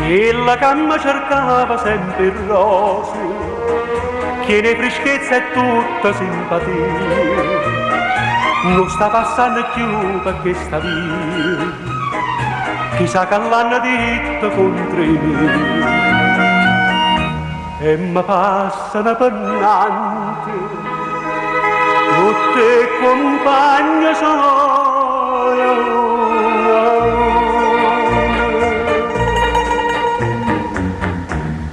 Ella che mi cercava sempre il rose, chiede freschezza e tutta simpatia. Non sta passando più perché sta via, chissà che l'hanno detto contro me. E mi passano pennante, tutte compagne sono.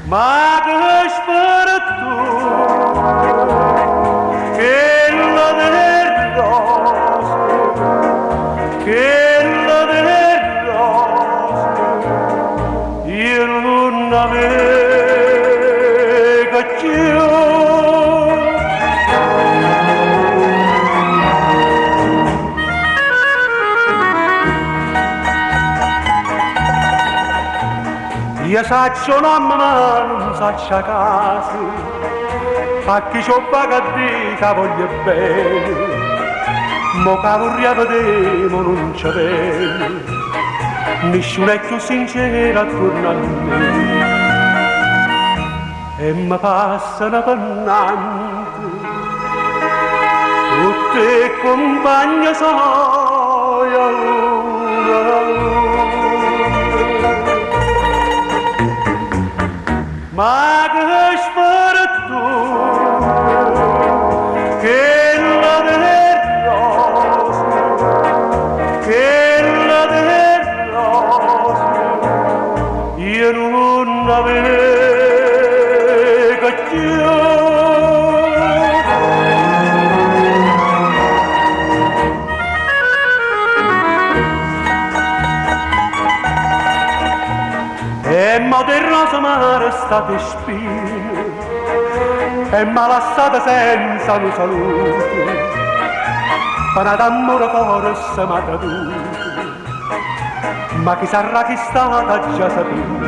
Ma che spero tu, che la del rosso, che la del rosso, io non avevo più. Io saccio mamma ma non saccio casa, fa chi c'ho paga a te che voglio bene, mo che vorrei vedere ma non c'è bene, nessuno è più sincero attorno a me. E mi passano pennante, tutte compagne sono. Ma che spero tu, che la del rosso, che la del rosso, io non avevo più. E mo del rosa mare state spine, e m'ha lasciata senza un saluto, pana d'amore forse m'ha traduto, ma chi sarà chi stata già saputo.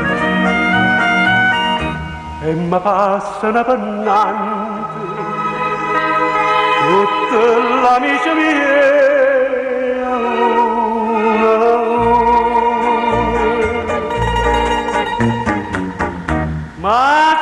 E mi passano pennante tutte l'amici miei. Ma